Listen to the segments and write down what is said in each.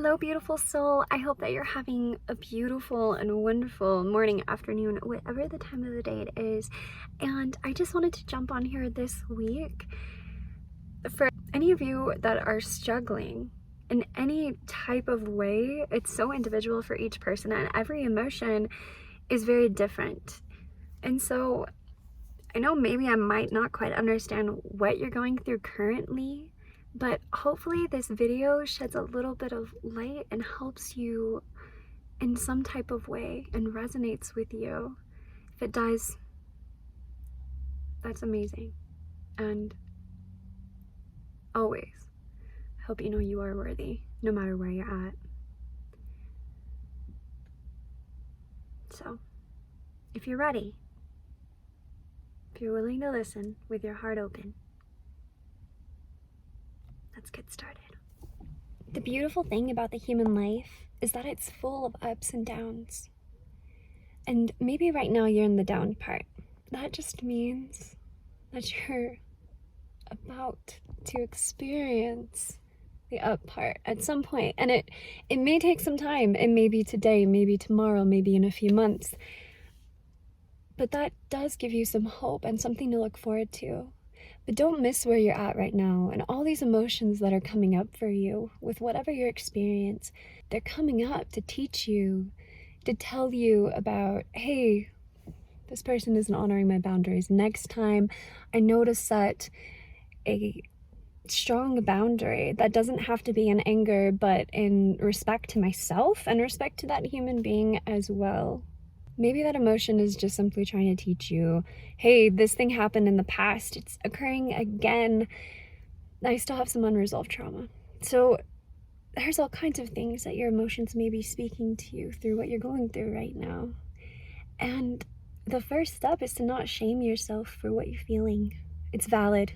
Hello, beautiful soul. I hope that you're having a beautiful and wonderful morning, afternoon, whatever the time of the day it is. And I just wanted to jump on here this week for any of you that are struggling in any type of way. It's so individual for each person, and every emotion is very different. And so I know maybe I might not quite understand what you're going through currently, but hopefully this video sheds a little bit of light and helps you in some type of way and resonates with you. If it does, that's amazing. And always hope you know you are worthy, no matter where you're at. So, if you're ready, if you're willing to listen with your heart open, let's get started. The beautiful thing about the human life is that it's full of ups and downs. And maybe right now you're in the down part. That just means that you're about to experience the up part at some point. And it may take some time. It may be today, maybe tomorrow, maybe in a few months. But that does give you some hope and something to look forward to. But don't miss where you're at right now and all these emotions that are coming up for you with whatever your experience. They're coming up to teach you, to tell you about, hey, this person isn't honoring my boundaries. Next time I notice set a strong boundary that doesn't have to be in anger, but in respect to myself and respect to that human being as well. Maybe that emotion is just simply trying to teach you, hey, this thing happened in the past, it's occurring again. I still have some unresolved trauma. So there's all kinds of things that your emotions may be speaking to you through what you're going through right now. And the first step is to not shame yourself for what you're feeling. It's valid.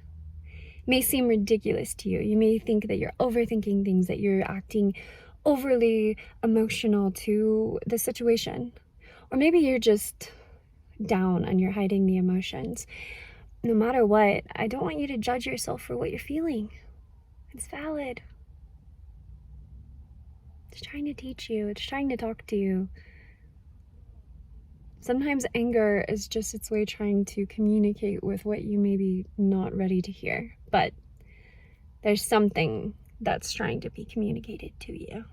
It may seem ridiculous to you. You may think that you're overthinking things, that you're acting overly emotional to the situation. Or maybe you're just down and you're hiding the emotions. No matter what, I don't want you to judge yourself for what you're feeling. It's valid. It's trying to teach you. It's trying to talk to you. Sometimes anger is just its way trying to communicate with what you may be not ready to hear. But there's something that's trying to be communicated to you.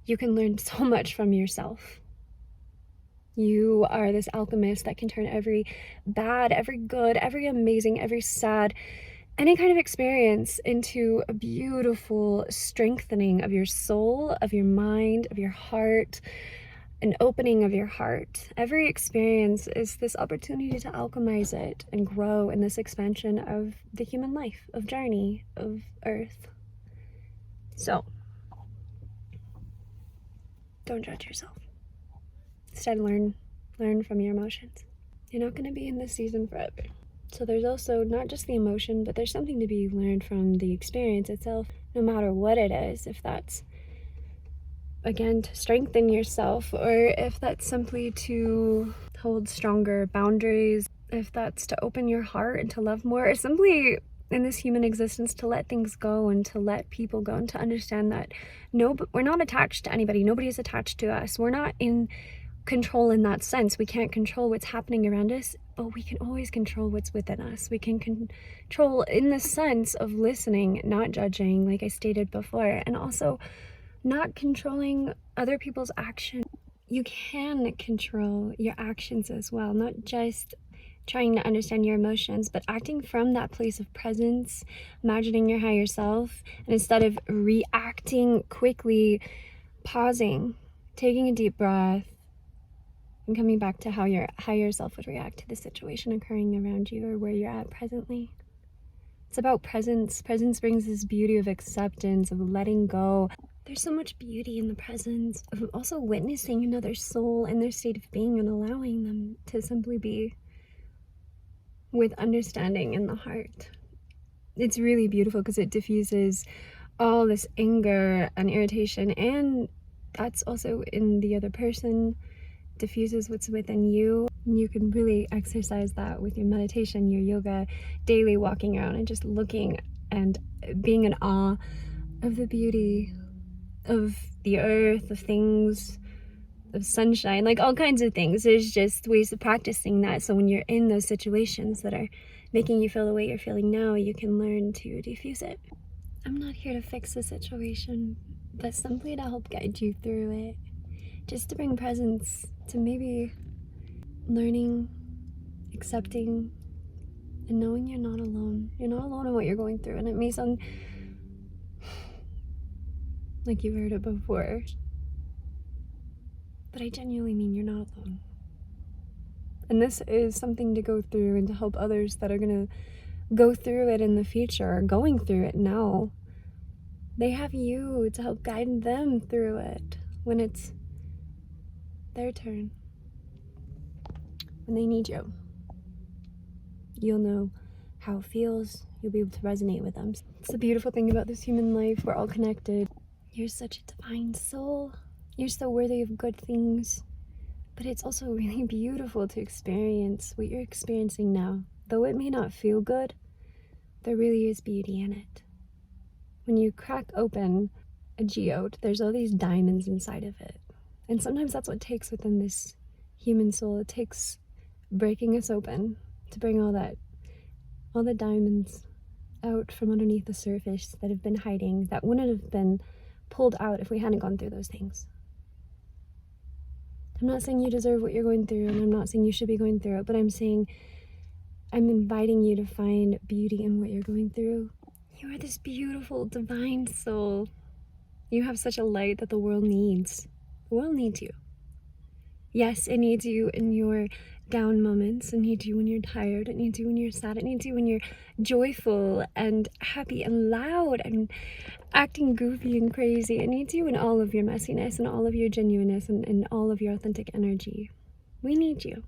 You can learn so much from yourself. You are this alchemist that can turn every bad, every good, every amazing, every sad, any kind of experience into a beautiful strengthening of your soul, of your mind, of your heart, an opening of your heart. Every experience is this opportunity to alchemize it and grow in this expansion of the human life, of journey, of earth. So, don't judge yourself. Instead, learn from your emotions. You're not going to be in this season forever. So there's also not just the emotion, but there's something to be learned from the experience itself, no matter what it is. If that's, again, to strengthen yourself, or if that's simply to hold stronger boundaries, if that's to open your heart and to love more, or simply in this human existence to let things go and to let people go and to understand that we're not attached to anybody. Nobody is attached to us. We're not in control in that sense. We can't control what's happening around us, but we can always control what's within us. We can control in the sense of listening, not judging, like I stated before, and also not controlling other people's actions. You can control your actions as well, not just trying to understand your emotions, but acting from that place of presence, imagining your higher self, and instead of reacting quickly, pausing, taking a deep breath, and coming back to how your higher self would react to the situation occurring around you or where you're at presently. It's about presence. Presence brings this beauty of acceptance, of letting go. There's so much beauty in the presence of also witnessing another soul in their state of being and allowing them to simply be with understanding in the heart. It's really beautiful because it diffuses all this anger and irritation, and that's also in the other person, diffuses what's within you. You can really exercise that with your meditation, your yoga, daily walking around and just looking and being in awe of the beauty of the earth, of things, of sunshine, like all kinds of things. There's just ways of practicing that. So when you're in those situations that are making you feel the way you're feeling now, you can learn to diffuse it. I'm not here to fix the situation, but simply to help guide you through it. Just to bring presence to maybe learning, accepting, and knowing you're not alone. You're not alone in what you're going through. And it may sound like you've heard it before, but I genuinely mean you're not alone. And this is something to go through and to help others that are going to go through it in the future, or going through it now. They have you to help guide them through it when it's their turn. When they need you. You'll know how it feels. You'll be able to resonate with them. It's the beautiful thing about this human life. We're all connected. You're such a divine soul. You're so worthy of good things. But it's also really beautiful to experience what you're experiencing now. Though it may not feel good, there really is beauty in it. When you crack open a geode, there's all these diamonds inside of it. And sometimes that's what it takes within this human soul. It takes breaking us open to bring all the diamonds out from underneath the surface that have been hiding, that wouldn't have been pulled out if we hadn't gone through those things. I'm not saying you deserve what you're going through, and I'm not saying you should be going through it, but I'm saying I'm inviting you to find beauty in what you're going through. You are this beautiful, divine soul. You have such a light that the world needs. The world needs you. Yes, it needs you in your down moments. It needs you when you're tired. It needs you when you're sad. It needs you when you're joyful and happy and loud and acting goofy and crazy. It needs you in all of your messiness and all of your genuineness and all of your authentic energy. We need you.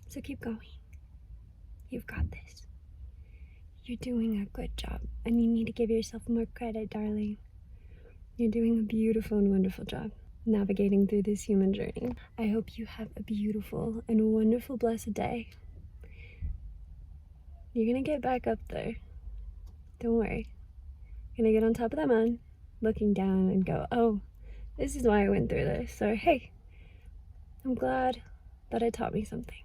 So keep going. You've got this. You're doing a good job, and you need to give yourself more credit, darling. You're doing a beautiful and wonderful job navigating through this human journey. I hope you have a beautiful and wonderful, blessed day. You're gonna get back up there. Don't worry. You're gonna get on top of that mountain, looking down and go, oh, this is why I went through this. Or, hey, I'm glad that it taught me something.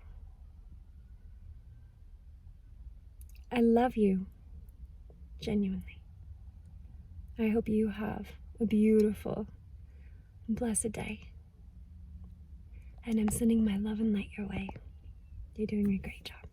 I love you, genuinely. I hope you have a beautiful, blessed day. And I'm sending my love and light your way. You're doing a great job.